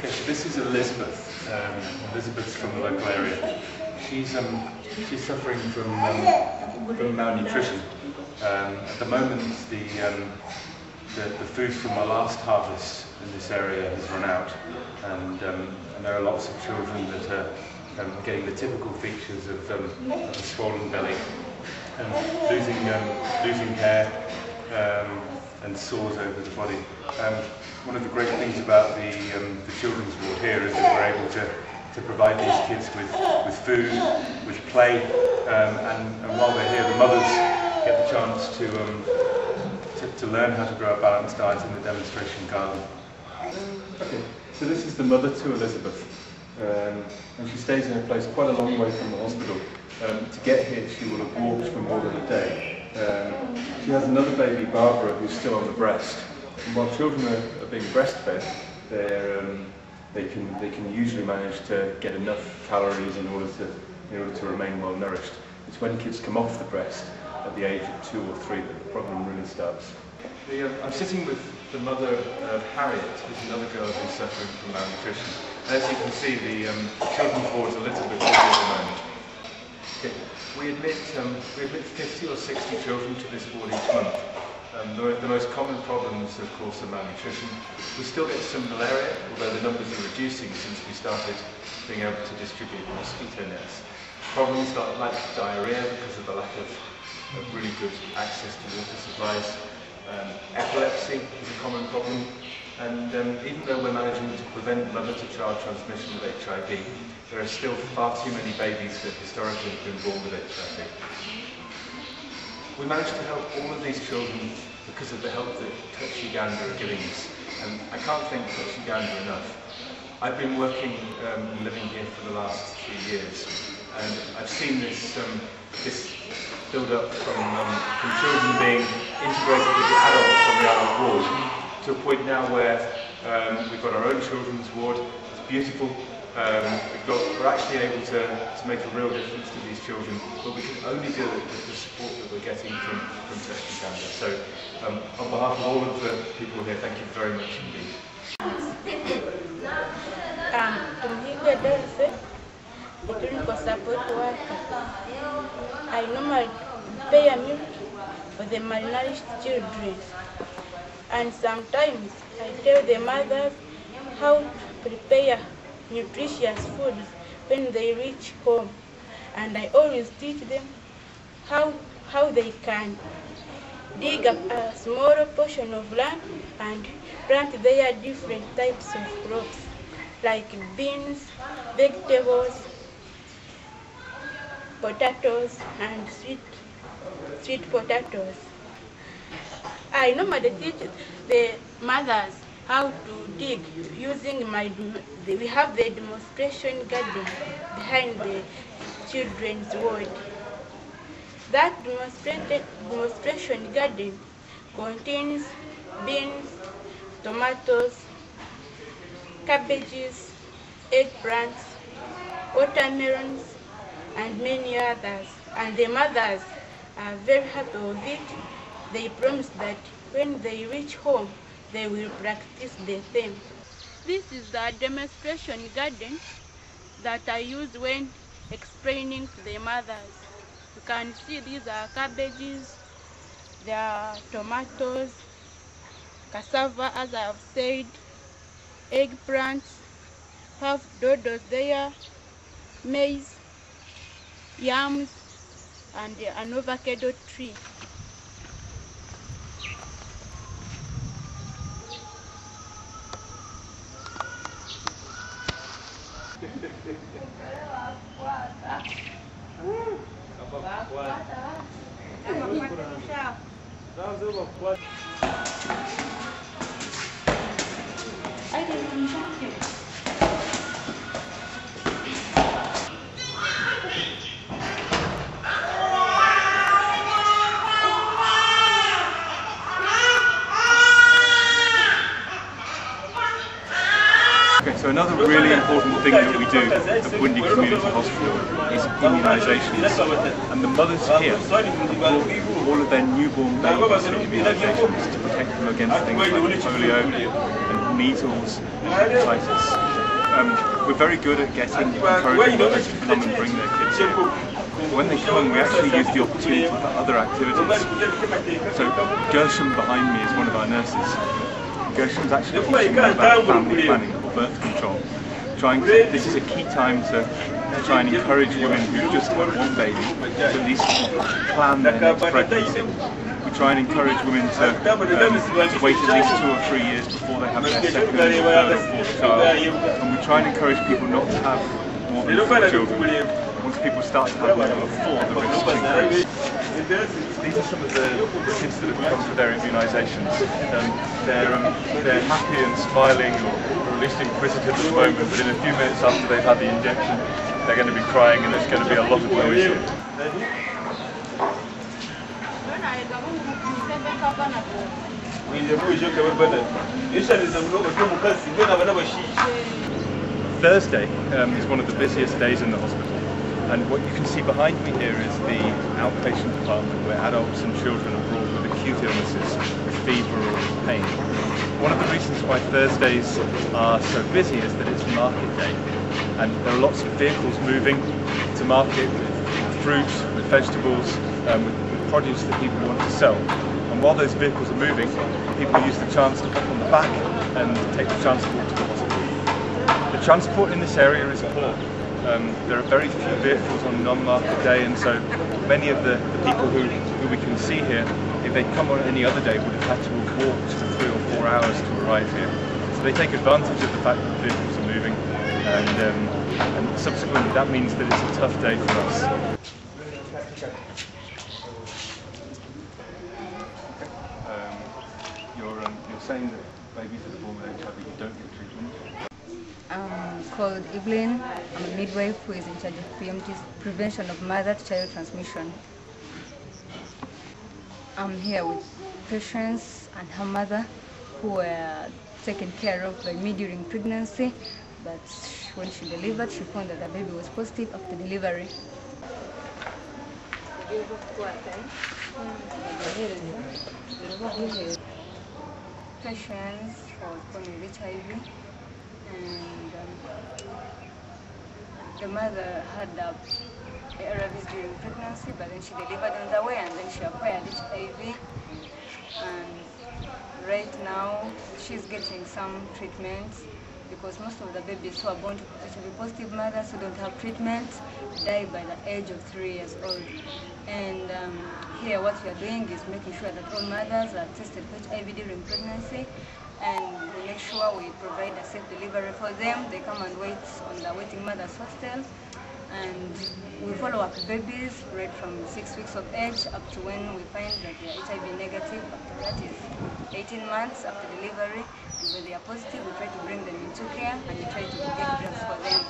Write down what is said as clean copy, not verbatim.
Okay, so this is Elizabeth. Elizabeth's from the local area. She's suffering from malnutrition. At the moment, the food from our last harvest in this area has run out, and there are lots of children that are getting the typical features of a swollen belly, and losing hair, and sores over the body. One of the great things about the children's ward here is that we're able to provide these kids with food, with play, and while they're here, the mothers get the chance to learn how to grow a balanced diet in the demonstration garden. Okay, so this is the mother to Elizabeth, and she stays in a place quite a long way from the hospital. To get here, she will have walked for more than a day. She has another baby, Barbara, who's still on the breast. And while children are being breastfed, they can usually manage to get enough calories in order to remain well nourished. It's when kids come off the breast at the age of 2 or 3 that the problem really starts. I'm sitting with the mother of Harriet, who's another girl who's suffering from malnutrition. As you can see, the children's ward is a little bit busy at the moment. Okay. We admit 50 or 60 children to this ward each month. The most common problems, of course, are malnutrition. We still get some malaria, although the numbers are reducing since we started being able to distribute mosquito nets. Problems like diarrhea because of the lack of really good access to water supplies. Epilepsy is a common problem, and even though we're managing to prevent mother-to-child transmission of HIV, there are still far too many babies that historically have been born with HIV. We managed to help all of these children because of the help that Touch Uganda are giving us, and I can't thank Touch Uganda enough. I've been working and living here for the last 3 years, and I've seen this build up from children being integrated with the adults on the adult ward to a point now where we've got our own children's ward. It's beautiful. We're actually able to make a real difference to these children, but we can only do it with the support that we're getting from Touch Uganda. So on behalf of all of the people here, thank you very much indeed. Support worker. I normally prepare milk for the malnourished children, and sometimes I tell the mothers how to prepare nutritious foods when they reach home, and I always teach them how they can dig up a small portion of land and plant there different types of crops like beans, vegetables, potatoes, and sweet potatoes. I normally teach the mothers how to dig using we have the demonstration garden behind the children's ward. That demonstration garden contains beans, tomatoes, cabbages, eggplants, watermelons, and many others. And the mothers are very happy with it. They promise that when they reach home, they will practice the same. This is the demonstration garden that I use when explaining to the mothers. You can see these are cabbages, there are tomatoes, cassava, as I have said, eggplants, have dodos there, maize, yams, and an avocado tree. Okay, so another really important thing that we do at Windy Community Hospital is immunisations. And the mothers here have brought all of their newborn babies for immunisations to protect them against things like polio and measles, hepatitis. We're very good at encouraging mothers to come and bring their kids here. When they come, we actually use the opportunity for other activities. So Gershom behind me is one of our nurses. Gershom's actually teaching them about family planning or birth control. This is a key time to try and encourage women who just had one baby to at least plan their next pregnancy. We try and encourage women to wait at least 2 or 3 years before they have their second, third or fourth child. And we try and encourage people not to have more than 4 children. Once people start to have more than 4, the risks increase. These are some of the kids that have come for their immunisations. They're happy and smiling, or at least inquisitive at the moment, but in a few minutes after they've had the injection, they're going to be crying and there's going to be a lot of noise. Thursday is one of the busiest days in the hospital. And what you can see behind me here is the outpatient department where adults and children are brought with acute illnesses, with fever or with pain. One of the reasons why Thursdays are so busy is that it's market day. And there are lots of vehicles moving to market with fruit, with vegetables, with produce that people want to sell. And while those vehicles are moving, people use the chance to hop on the back and take the transport to the hospital. The transport in this area is poor. There are very few vehicles on non-market day, and so many of the people who we can see here, if they'd come on any other day, would have had to have walked for 3 or 4 hours to arrive here. So they take advantage of the fact that the vehicles are moving, and subsequently that means that it's a tough day for us. You're saying that babies that are born with HIV don't get treatment? I'm called Evelyn. I'm a midwife who is in charge of PMT's prevention of mother-to-child transmission. I'm here with patients and her mother who were taken care of by me during pregnancy, but when she delivered, she found that the baby was positive after delivery. Patients were born with HIV. And the mother had ARVs during pregnancy, but then she delivered on the way, and then she acquired HIV. And right now she's getting some treatments, because most of the babies who are born to HIV positive mothers who don't have treatment die by the age of 3 years old. And here what we are doing is making sure that all mothers are tested for HIV during pregnancy, and we make sure we provide a safe delivery for them. They come and wait on the waiting mother's hostel, and we follow up babies right from 6 weeks of age up to when we find that they are HIV negative. After that is 18 months after delivery, and when they are positive, we try to bring them into care and we try to get drugs for them.